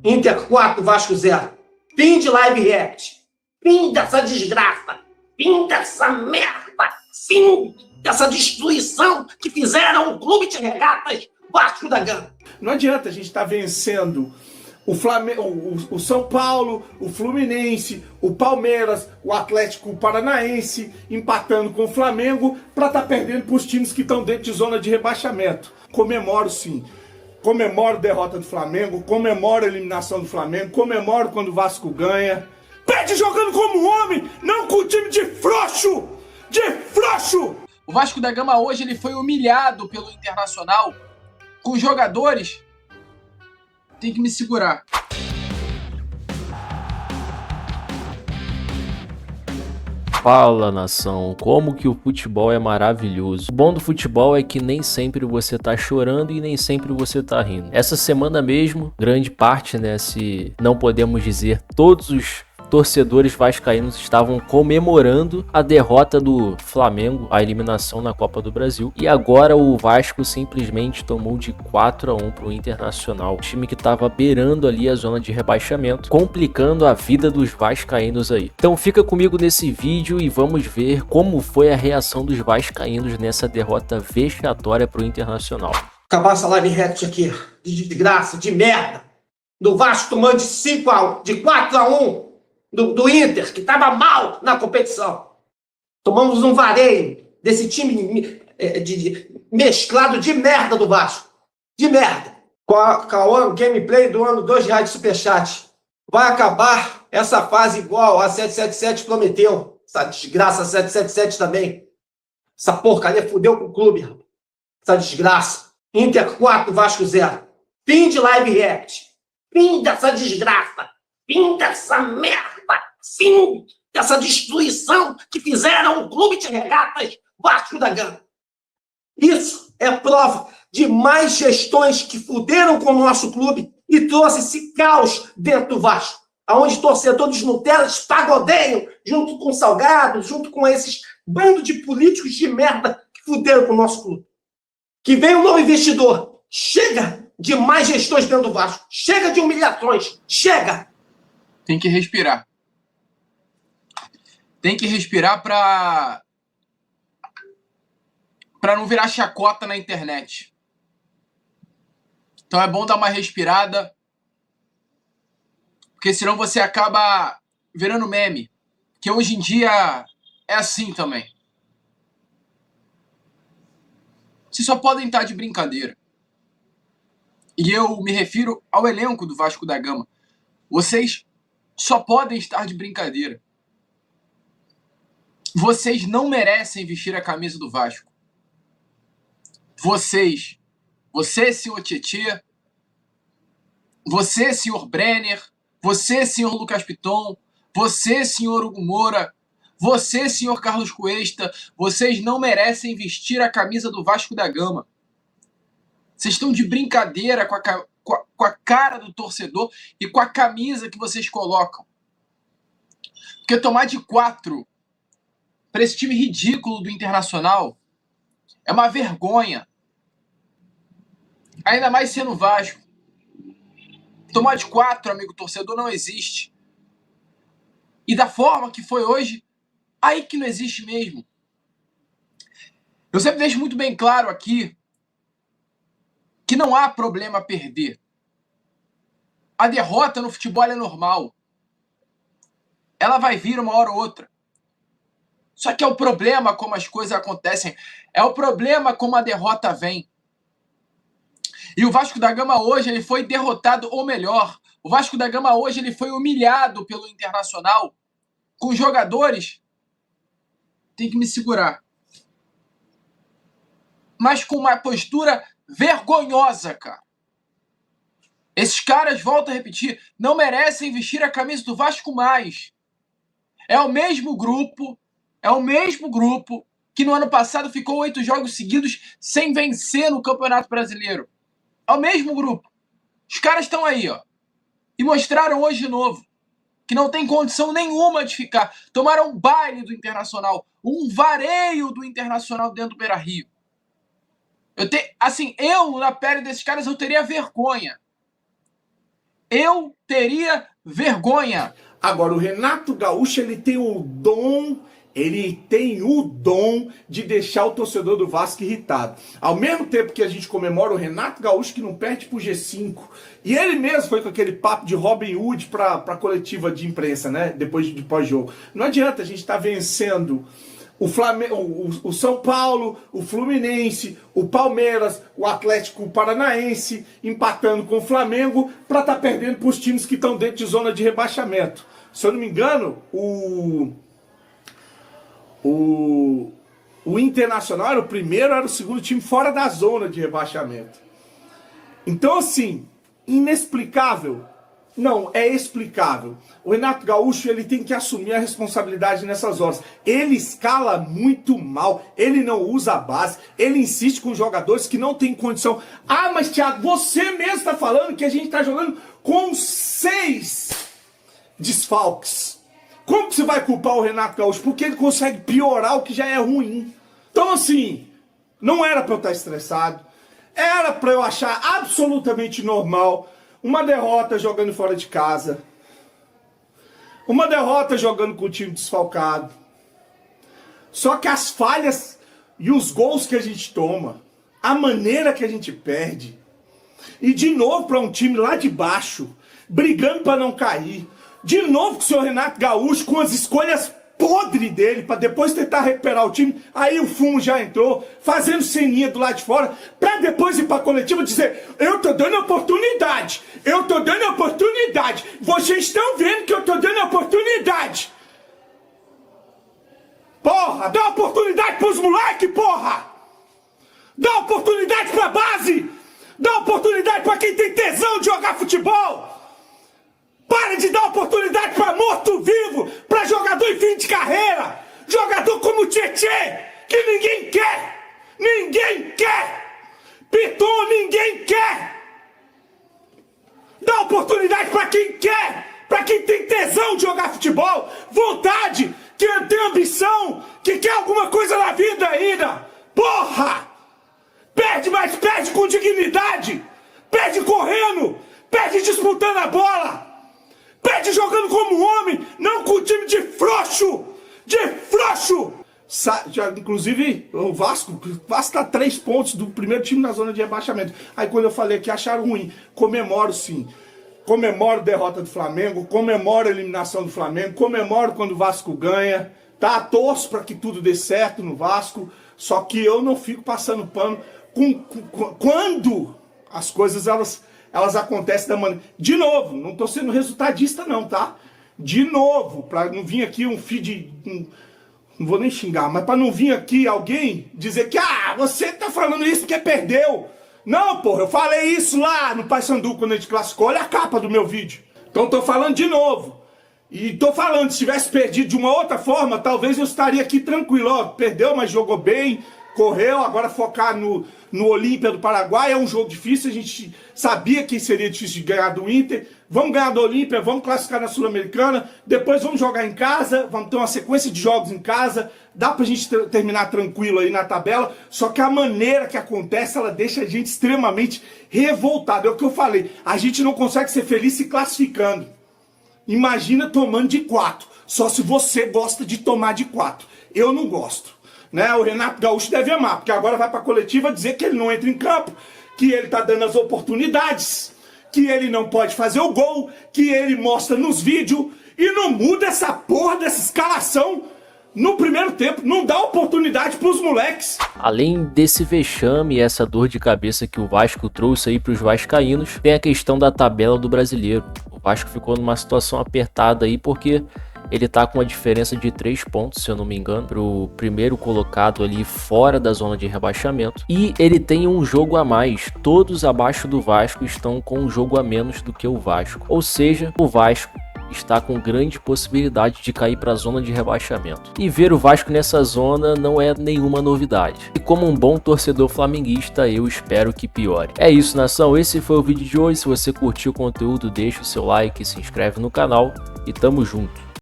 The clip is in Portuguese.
Inter 4, Vasco 0. Fim de live react. Fim dessa desgraça. Fim dessa merda. Fim dessa destruição que fizeram o Clube de Regatas Vasco da Gama. Não adianta a gente estar vencendo o Flamengo, o São Paulo, o Fluminense, o Palmeiras, o Atlético Paranaense, empatando com o Flamengo, para estar perdendo para os times que estão dentro de zona de rebaixamento. Comemoro sim. Comemoro a derrota do Flamengo, comemoro a eliminação do Flamengo, comemoro quando o Vasco ganha. Perde jogando como homem, não com o time de frouxo! De frouxo! O Vasco da Gama hoje ele foi humilhado pelo Internacional com jogadores. Tem que me segurar. Fala, nação, como que o futebol é maravilhoso. O bom do futebol é que nem sempre você tá chorando e nem sempre você tá rindo. Essa semana mesmo, grande parte, né, se não podemos dizer todos os torcedores vascaínos estavam comemorando a derrota do Flamengo, a eliminação na Copa do Brasil. E agora o Vasco simplesmente tomou de 4-1 para o Internacional, time que estava beirando ali a zona de rebaixamento, complicando a vida dos vascaínos aí. Então fica comigo nesse vídeo e vamos ver como foi a reação dos vascaínos nessa derrota vexatória para o Internacional. Acabar essa live react aqui, de desgraça, de merda. Do Vasco tomando de 4-1. Do Inter, que estava mal na competição. Tomamos um vareio desse time mesclado de merda do Vasco. De merda. Com a gameplay do ano R$2 de superchat. Vai acabar essa fase igual a 777 prometeu. Essa desgraça 777 também. Essa porcaria fudeu com o clube, rapaz. Essa desgraça. Inter 4, Vasco 0. Fim de live react. Fim dessa desgraça. Fim dessa merda. Fim dessa destruição que fizeram o Clube de Regatas Vasco da Gama. Isso é prova de mais gestões que fuderam com o nosso clube e trouxe esse caos dentro do Vasco, onde torcedores Nutelas pagodeiam junto com o Salgado, junto com esses bando de políticos de merda que fuderam com o nosso clube. Que vem um novo investidor. Chega de mais gestões dentro do Vasco. Chega de humilhações. Chega! Tem que respirar. Tem que respirar para não virar chacota na internet. Então é bom dar uma respirada, porque senão você acaba virando meme. Que hoje em dia é assim também. Vocês só podem estar de brincadeira. E eu me refiro ao elenco do Vasco da Gama. Vocês só podem estar de brincadeira. Vocês não merecem vestir a camisa do Vasco. Você, senhor Tietê, você, senhor Brenner, você, senhor Lucas Piton, você, senhor Hugo Moura, você, senhor Carlos Cuesta, vocês não merecem vestir a camisa do Vasco da Gama. Vocês estão de brincadeira com a cara do torcedor e com a camisa que vocês colocam. Porque tomar de 4 para esse time ridículo do Internacional é uma vergonha. Ainda mais sendo Vasco. Tomar de 4, amigo torcedor, não existe. E da forma que foi hoje, aí que não existe mesmo. Eu sempre deixo muito bem claro aqui que não há problema perder. A derrota no futebol é normal. Ela vai vir uma hora ou outra. Só que é o problema como as coisas acontecem. É o problema como a derrota vem. E o Vasco da Gama hoje ele foi derrotado, ou melhor, o Vasco da Gama hoje ele foi humilhado pelo Internacional com jogadores. Tem que me segurar. Mas com uma postura vergonhosa, cara. Esses caras, volto a repetir, não merecem vestir a camisa do Vasco mais. É o mesmo grupo que no ano passado ficou 8 jogos seguidos sem vencer no Campeonato Brasileiro. É o mesmo grupo. Os caras estão aí, ó. E mostraram hoje de novo que não tem condição nenhuma de ficar. Tomaram um baile do Internacional, um vareio do Internacional dentro do Beira-Rio. Eu na pele desses caras, eu teria vergonha. Eu teria vergonha. Agora, o Renato Gaúcho, ele tem o dom de deixar o torcedor do Vasco irritado. Ao mesmo tempo que a gente comemora o Renato Gaúcho, que não perde pro G5, e ele mesmo foi com aquele papo de Robin Hood pra coletiva de imprensa, né? Depois de pós-jogo. Não adianta, a gente tá vencendo o Flamengo, o São Paulo, o Fluminense, o Palmeiras, o Atlético Paranaense, empatando com o Flamengo, pra tá perdendo pros times que estão dentro de zona de rebaixamento. Se eu não me engano, o Internacional era o primeiro, era o segundo time fora da zona de rebaixamento. Então, assim, inexplicável? Não, é explicável. O Renato Gaúcho, ele tem que assumir a responsabilidade nessas horas. Ele escala muito mal, ele não usa a base, ele insiste com jogadores que não têm condição. Ah, mas Thiago, você mesmo está falando que a gente está jogando com 6 desfalques. Como que você vai culpar o Renato Gaúcho? Porque ele consegue piorar o que já é ruim. Então, assim, não era pra eu estar estressado. Era pra eu achar absolutamente normal uma derrota jogando fora de casa. Uma derrota jogando com o time desfalcado. Só que as falhas e os gols que a gente toma, a maneira que a gente perde, e de novo para um time lá de baixo, brigando para não cair, de novo com o senhor Renato Gaúcho, com as escolhas podres dele, para depois tentar recuperar o time. Aí o fumo já entrou, fazendo ceninha do lado de fora, para depois ir para a coletiva dizer: eu tô dando oportunidade, eu tô dando oportunidade, vocês estão vendo que eu tô dando oportunidade. Porra, dá oportunidade pros moleques, porra! Dá oportunidade pra base! Dá oportunidade pra quem tem tesão de jogar futebol! Para de dar oportunidade para morto-vivo, para jogador em fim de carreira, jogador como o Tietê, que ninguém quer, ninguém quer, Piton ninguém quer. Dá oportunidade para quem quer, para quem tem tesão de jogar futebol, vontade, que tem ambição, que quer alguma coisa na vida ainda. Porra! Perde, mas perde com dignidade, perde correndo, perde disputando a bola. Perde jogando como homem, não com time de frouxo! De frouxo! Inclusive, o Vasco tá 3 pontos do primeiro time na zona de rebaixamento. Aí quando eu falei que acharam ruim, comemoro sim. Comemoro a derrota do Flamengo, comemoro a eliminação do Flamengo, comemoro quando o Vasco ganha, tá? Torço para que tudo dê certo no Vasco, só que eu não fico passando pano quando as coisas elas acontecem da maneira... De novo, não tô sendo resultadista não, tá? De novo, pra não vir aqui um feed... Não vou nem xingar, mas pra não vir aqui alguém dizer que... Ah, você tá falando isso porque perdeu. Não, porra, eu falei isso lá no Paysandu quando a gente classificou. Olha a capa do meu vídeo. Então tô falando de novo. E tô falando, se tivesse perdido de uma outra forma, talvez eu estaria aqui tranquilo. Ó, perdeu, mas jogou bem... Correu, agora focar no Olímpia do Paraguai, é um jogo difícil, a gente sabia que seria difícil de ganhar do Inter, vamos ganhar do Olímpia, vamos classificar na Sul-Americana, depois vamos jogar em casa, vamos ter uma sequência de jogos em casa, dá pra gente terminar tranquilo aí na tabela, só que a maneira que acontece, ela deixa a gente extremamente revoltado, é o que eu falei, a gente não consegue ser feliz se classificando, imagina tomando de 4, só se você gosta de tomar de 4, eu não gosto. Né? O Renato Gaúcho deve amar, porque agora vai para a coletiva dizer que ele não entra em campo, que ele tá dando as oportunidades, que ele não pode fazer o gol, que ele mostra nos vídeos e não muda essa porra dessa escalação no primeiro tempo, não dá oportunidade pros moleques. Além desse vexame e essa dor de cabeça que o Vasco trouxe aí pros vascaínos, tem a questão da tabela do Brasileiro. O Vasco ficou numa situação apertada aí porque ele tá com uma diferença de 3 pontos, se eu não me engano, pro primeiro colocado ali fora da zona de rebaixamento. E ele tem um jogo a mais. Todos abaixo do Vasco estão com um jogo a menos do que o Vasco. Ou seja, o Vasco está com grande possibilidade de cair para a zona de rebaixamento. E ver o Vasco nessa zona não é nenhuma novidade. E como um bom torcedor flamenguista, eu espero que piore. É isso, nação. Esse foi o vídeo de hoje. Se você curtiu o conteúdo, deixa o seu like, se inscreve no canal e tamo junto.